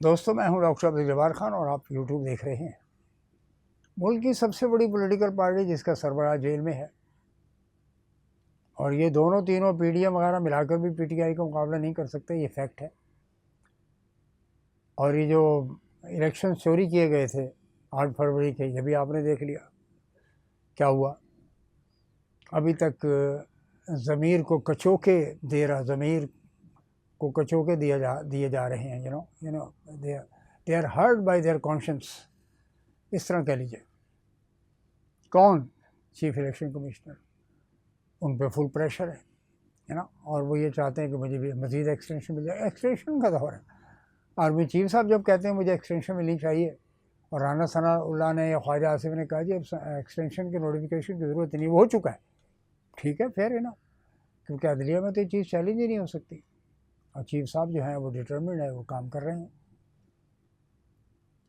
دوستوں، میں ہوں ڈاکٹر عبدالجبار خان اور آپ یوٹیوب دیکھ رہے ہیں۔ ملک کی سب سے بڑی پولیٹیکل پارٹی جس کا سربراہ جیل میں ہے، اور یہ دونوں تینوں پی ڈی ایم وغیرہ ملا کر بھی پی ٹی آئی کا مقابلہ نہیں کر سکتے، یہ فیکٹ ہے۔ اور یہ جو الیکشن چوری کیے گئے تھے 8 فروری کے، یہ بھی آپ نے دیکھ لیا کیا ہوا۔ ابھی تک ضمیر کو کچوکے دیے جا رہے ہیں، they are hurt by their conscience, اس طرح کہہ لیجیے۔ کون؟ چیف الیکشن کمشنر، ان پہ فل پریشر ہے نا، اور وہ یہ چاہتے ہیں کہ مجھے بھی مزید ایکسٹینشن مل جائے۔ ایکسٹینشن کا دور ہے۔ آرمی چیف صاحب جب کہتے ہیں مجھے ایکسٹینشن ملنی چاہیے، اور رانا ثناء اللہ نے یا خواجہ آصف نے کہا جی اب ایکسٹینشن کے نوٹیفیکیشن کی ضرورت نہیں، وہ ہو چکا ہے، ٹھیک ہے، فیئر ہے نا، کیونکہ عدلیہ میں تو یہ چیز چیلنج ہی نہیں ہو سکتی، اور چیف صاحب جو ہیں وہ ڈٹرمنڈ ہے، وہ کام کر رہے ہیں۔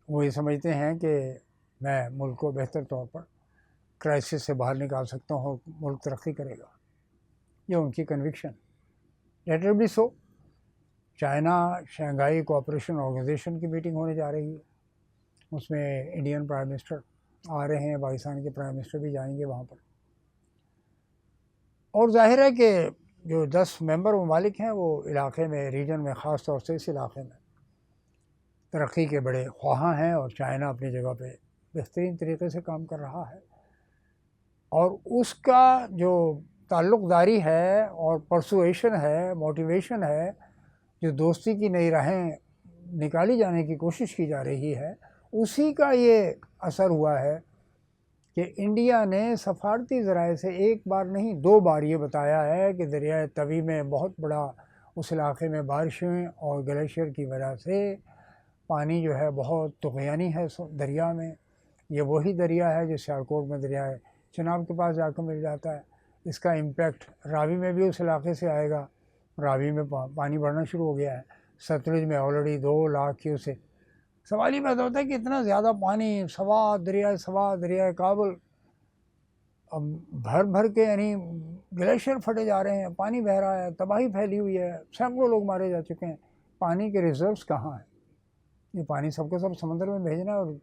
وہ یہ سمجھتے ہیں کہ میں ملک کو بہتر طور پر کرائسس سے باہر نکال سکتا ہوں، ملک ترقی کرے گا، یہ ان کی کنوکشن۔ لیٹرلی سو، چائنا شنگھائی کوآپریشن آرگنائزیشن کی میٹنگ ہونے جا رہی ہے، اس میں انڈین پرائم منسٹر آ رہے ہیں، پاکستان کے پرائم منسٹر بھی جائیں گے وہاں پر، اور ظاہر ہے کہ جو 10 ممبر ممالک ہیں وہ علاقے میں، ریجن میں، خاص طور سے اس علاقے میں ترقی کے بڑے خواہاں ہیں، اور چائنا اپنی جگہ پہ بہترین طریقے سے کام کر رہا ہے، اور اس کا جو تعلق داری ہے اور پرسویشن ہے، موٹیویشن ہے، جو دوستی کی نئی راہیں نکالی جانے کی کوشش کی جا رہی ہے، اسی کا یہ اثر ہوا ہے کہ انڈیا نے سفارتی ذرائع سے ایک بار نہیں 2 بار یہ بتایا ہے کہ دریائے توی میں بہت بڑا اس علاقے میں بارشیں اور گلیشیئر کی وجہ سے پانی جو ہے بہت طغیانی ہے دریا میں۔ یہ وہی دریا ہے جو سیالکوٹ میں دریائے چناب کے پاس جا کر مل جاتا ہے۔ اس کا امپیکٹ راوی میں بھی اس علاقے سے آئے گا، راوی میں پانی بڑھنا شروع ہو گیا ہے، ستلج میں آلریڈی 2 لاکھ کیوسک۔ سوال یہ پیدا ہوتا ہے کہ اتنا زیادہ پانی سوات، دریائے کابل بھر بھر کے، یعنی گلیشیئر پھٹے جا رہے ہیں، پانی بہہ رہا ہے، تباہی پھیلی ہوئی ہے، سینکڑوں لوگ مارے جا چکے ہیں، پانی کے ریزروس کہاں ہیں؟ یہ پانی سب کو سب سمندر میں بھیجنا، اور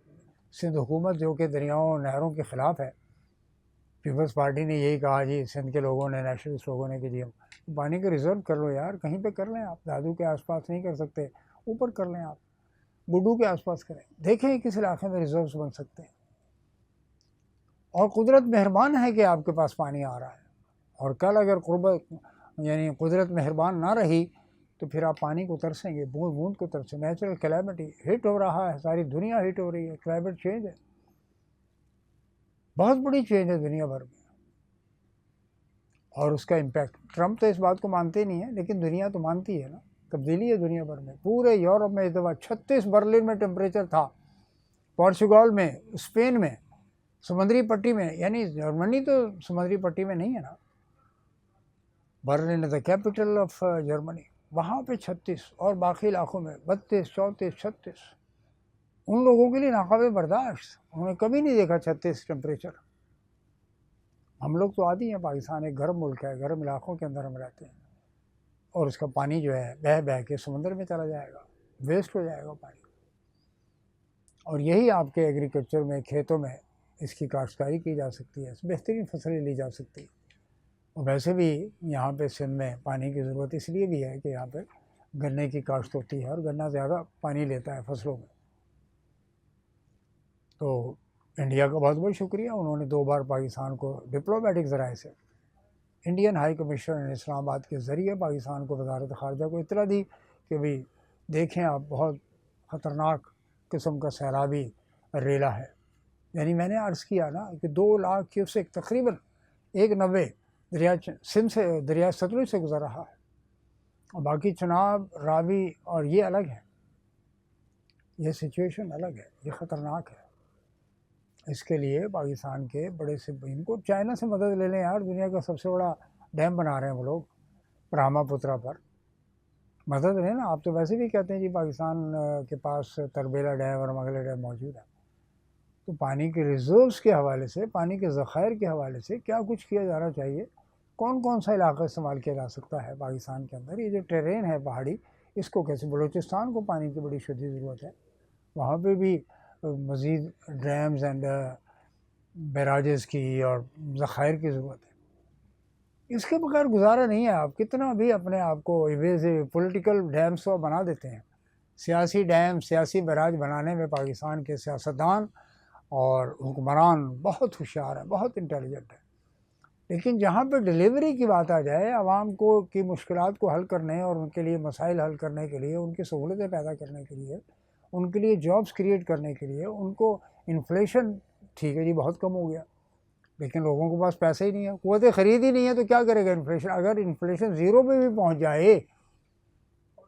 سندھ حکومت جو کہ دریاؤں نہروں کے خلاف ہے، پیپلز پارٹی نے یہی کہا جی، سندھ کے لوگوں نے، نیشنلسٹ لوگوں نے، کہ جی ہم پانی کو ریزرو کر لو یار، کہیں پہ کر لیں آپ، دادو کے آس پاس نہیں کر سکتے، اوپر کر لیں آپ، گڈو کے آس پاس کریں، دیکھیں کس علاقے میں ریزروس بن سکتے ہیں۔ اور قدرت مہربان ہے کہ آپ کے پاس پانی آ رہا ہے، اور کل اگر قدرت مہربان نہ رہی تو پھر آپ پانی کو ترسیں گے، بوند بوند کو ترسیں۔ نیچرل کلیمٹی ہٹ ہو رہا ہے، ساری دنیا ہٹ ہو رہی ہے، کلائمیٹ چینج ہے، بہت بڑی چینج ہے دنیا بھر میں، اور اس کا امپیکٹ ٹرمپ تو اس بات کو مانتے نہیں ہیں، لیکن دنیا تو مانتی ہے نا، تبدیلی ہے دنیا بھر میں۔ پورے یورپ میں اس دفعہ 36 برلن میں ٹیمپریچر تھا، پورچگال میں، اسپین میں، سمندری پٹی میں، یعنی جرمنی تو سمندری پٹی میں نہیں ہے نا، Berlin is the capital of Germany, وہاں پہ 36، اور باقی علاقوں میں 32، 34، 36، ان لوگوں کے لیے ناقابل برداشت، انہوں نے کبھی نہیں دیکھا 36 ٹیمپریچر۔ ہم لوگ تو عادی ہیں، پاکستان ایک گرم ملک ہے، گرم علاقوں کے اندر ہم رہتے ہیں، اور اس کا پانی جو ہے بہہ بہہ کے سمندر میں چلا جائے گا، ویسٹ ہو جائے گا پانی، اور یہی آپ کے ایگریکلچر میں، کھیتوں میں اس کی کاشتکاری کی جا سکتی ہے، بہترین فصلیں لی جا سکتی ہیں۔ اور ویسے بھی یہاں پہ سندھ میں پانی کی ضرورت اس لیے بھی ہے کہ یہاں پہ گنے کی کاشت ہوتی ہے، اور گنا زیادہ پانی لیتا ہے فصلوں میں۔ تو انڈیا کا بہت بہت شکریہ، انہوں نے 2 بار پاکستان کو ڈپلومیٹک ذرائع سے، انڈین ہائی کمیشنر اسلام آباد کے ذریعے پاکستان کو، وزارت خارجہ کو اطلاع دی کہ بھئی دیکھیں آپ، بہت خطرناک قسم کا سیلابی ریلا ہے۔ یعنی میں نے عرض کیا نا کہ 2 لاکھ کیوسک، تقریباً 190 سندھ سے، دریا ستلج سے گزر رہا ہے، اور باقی چناب، راوی، اور یہ الگ ہے، یہ سچویشن الگ ہے، یہ خطرناک ہے۔ اس کے لیے پاکستان کے بڑے سے، ان کو چائنا سے مدد لے لیں یار، دنیا کا سب سے بڑا ڈیم بنا رہے ہیں وہ لوگ براہما پترا پر، مدد لیں نا۔ آپ تو ویسے بھی کہتے ہیں جی پاکستان کے پاس تربیلا ڈیم اور مغلے ڈیم موجود ہے، تو پانی کے ریزروس کے حوالے سے، پانی کے ذخائر کے حوالے سے کیا کچھ کیا جانا چاہیے، کون کون سا علاقہ استعمال کیا جا سکتا ہے پاکستان کے اندر۔ یہ جو ٹیرین ہے پہاڑی، اس کو کیسے؟ بلوچستان کو پانی کی بڑی شدید ضرورت ہے، وہاں پہ بھی مزید ڈیمز اینڈ بیراجز کی اور ذخائر کی ضرورت ہے، اس کے بغیر گزارا نہیں ہے۔ آپ کتنا بھی اپنے آپ کو پولیٹیکل ڈیمز تو بنا دیتے ہیں، سیاسی ڈیم سیاسی بیراج بنانے میں پاکستان کے سیاستدان اور حکمران بہت ہوشیار ہیں، بہت انٹیلیجنٹ ہیں، لیکن جہاں پہ ڈیلیوری کی بات آ جائے، عوام کو کی مشکلات کو حل کرنے اور ان کے لیے مسائل حل کرنے کے لیے، ان کی سہولتیں پیدا کرنے کے لیے، ان کے لیے جابس کریٹ کرنے کے لیے، ان کو انفلیشن ٹھیک ہے جی بہت کم ہو گیا، لیکن لوگوں کے پاس پیسے ہی نہیں ہے، قوت خرید ہی نہیں ہے، تو کیا کرے گا انفلیشن؟ اگر انفلیشن زیرو پہ بھی پہنچ جائے،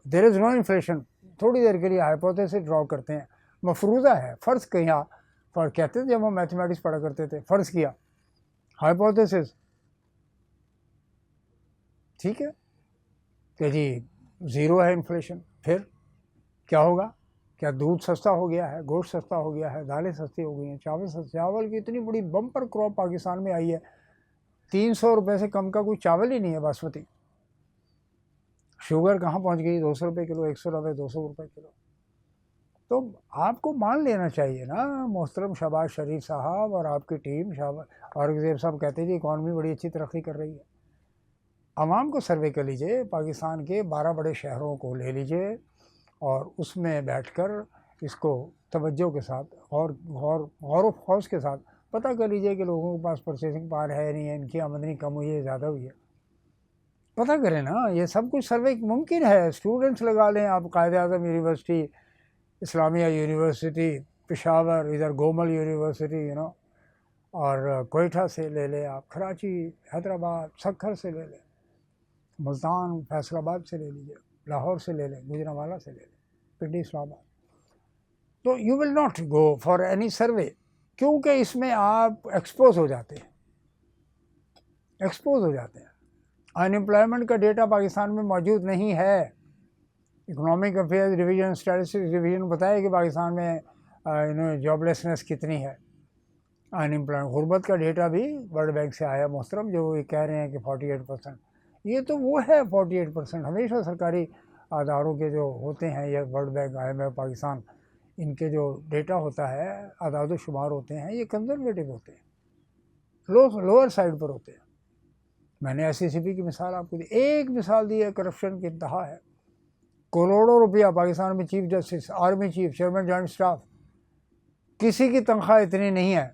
دیر از نو انفلیشن، تھوڑی دیر کے لیے ہائپوتھیسس ڈرا کرتے ہیں، مفروضہ ہے، فرض کیا، کہتے تھے جب ہم میتھمیٹکس پڑھا کرتے تھے، فرض کیا، ہائپوتھیسس، ٹھیک ہے کہ جی زیرو ہے انفلیشن، پھر کیا ہوگا؟ کیا دودھ سستا ہو گیا ہے، گوشت سستا ہو گیا ہے، دالیں سستی ہو گئی ہیں، چاول کی اتنی بڑی بمپر کراپ پاکستان میں آئی ہے، 300 روپے سے کم کا کوئی چاول ہی نہیں ہے باسمتی، شوگر کہاں پہنچ گئی، 200 روپے کلو، 100 روپے 200 روپے کلو۔ تو آپ کو مان لینا چاہیے نا محترم شہباز شریف صاحب اور آپ کی ٹیم، اورنگزیب صاحب کہتے ہیں جی اکانومی بڑی اچھی ترقی کر رہی ہے، عوام کو سروے کر لیجئے، پاکستان کے 12 بڑے شہروں کو لے لیجئے اور اس میں بیٹھ کر اس کو توجہ کے ساتھ غور و خوض کے ساتھ پتہ کر لیجئے کہ لوگوں کے پاس پرچیزنگ پاور ہے نہیں ہے، ان کی آمدنی کم ہوئی ہے زیادہ ہوئی ہے، پتہ کریں نا، یہ سب کچھ سروے ممکن ہے، اسٹوڈنٹس لگا لیں آپ، قائد اعظم یونیورسٹی، اسلامیہ یونیورسٹی پشاور، ادھر گومل یونیورسٹی اور کوئٹہ سے لے لیں آپ، کراچی، حیدرآباد، سکھر سے لے لیں، ملتان، فیصل آباد سے لے لیجیے، لاہور سے لے لیں، گوجرانوالہ سے لے لیں، پنڈی، اسلام آباد، تو you will not go for any survey, کیونکہ اس میں آپ ایکسپوز ہو جاتے ہیں، ان امپلائمنٹ کا ڈیٹا پاکستان میں موجود نہیں ہے، economic affairs division, statistics division بتائے کہ پاکستان میں جاب لیسنس کتنی ہے، ان امپلائمنٹ، غربت کا ڈیٹا بھی ورلڈ بینک سے آیا محترم، جو یہ کہہ رہے ہیں کہ 48%، یہ تو وہ ہے 48%، ہمیشہ سرکاری اداروں کے جو ہوتے ہیں، یہ ورلڈ بینک، IMF، پاکستان، ان کے جو ڈیٹا ہوتا ہے، اعداد و شمار ہوتے ہیں، یہ کنزرویٹو ہوتے ہیں، لوور سائڈ پر ہوتے ہیں۔ میں نے SCCP کی مثال آپ کو دی، ایک مثال دی ہے، کرپشن کی انتہا ہے، کروڑوں روپیہ پاکستان میں chief justice, army chief, chairman joint staff, کسی کی تنخواہ اتنی نہیں ہے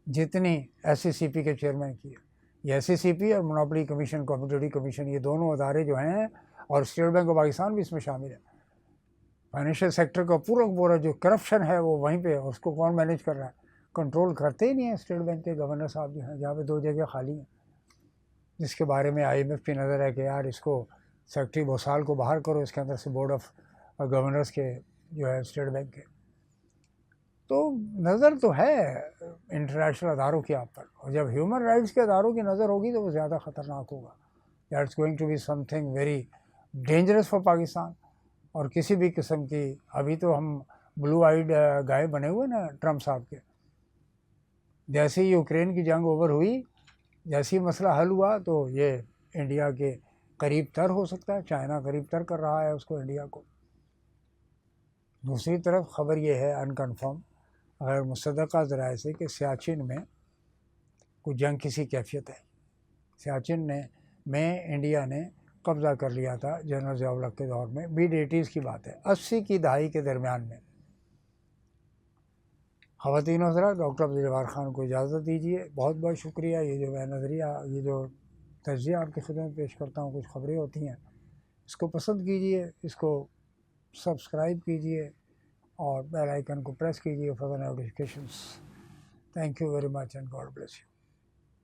جتنی SCCP کے چیئرمین کی ہے۔ یہ SCCP اور مونوپلی کمیشن، کمپیٹیٹو کمیشن، یہ دونوں ادارے جو ہیں، اور اسٹیٹ بینک آف پاکستان بھی اس میں شامل ہے، فائنینشیل سیکٹر کا پورا جو کرپشن ہے وہ وہیں پہ، اس کو کون مینیج کر رہا ہے؟ کنٹرول کرتے ہی نہیں ہیں اسٹیٹ بینک کے گورنر صاحب جو ہیں، جہاں پہ 2 جگہ خالی ہیں، جس کے بارے میں IMF کی نظر ہے کہ یار اس کو سیکٹری بوسال کو باہر کرو اس کے اندر سے، بورڈ آف گورنرز کے جو ہے اسٹیٹ بینک کے، تو نظر تو ہے انٹرنیشنل اداروں کی آپ پر، اور جب ہیومن رائٹس کے اداروں کی نظر ہوگی تو وہ زیادہ خطرناک ہوگا، that's going to be something very dangerous for Pakistan, اور کسی بھی قسم کی، ابھی تو ہم بلو آئیڈ گائے بنے ہوئے نا ٹرمپ صاحب کے، جیسے ہی یوکرین کی جنگ اوور ہوئی، جیسے ہی مسئلہ حل ہوا، تو یہ انڈیا کے قریب تر ہو سکتا ہے، چائنا قریب تر کر رہا ہے اس کو، انڈیا کو۔ دوسری طرف خبر یہ ہے انکنفرم، غیر مصدقہ ذرائع سے، کہ سیاچن میں کوئی جنگ کسی کیفیت ہے، سیاچن میں انڈیا نے قبضہ کر لیا تھا جنرل ضیاء الحق کے دور میں، mid-80s کی بات ہے، 80 کی دہائی کے درمیان میں۔ خواتین و حضرات، ڈاکٹر عبدالجبار خان کو اجازت دیجیے، بہت بہت شکریہ، یہ جو میں نظریہ، یہ جو تجزیہ آپ کی خدمت پیش کرتا ہوں، کچھ خبریں ہوتی ہیں، اس کو پسند کیجیے، اس کو سبسکرائب کیجیے اور بیل آئیکن کو پریس کیجیے for the notifications. Thank you very much and God bless you.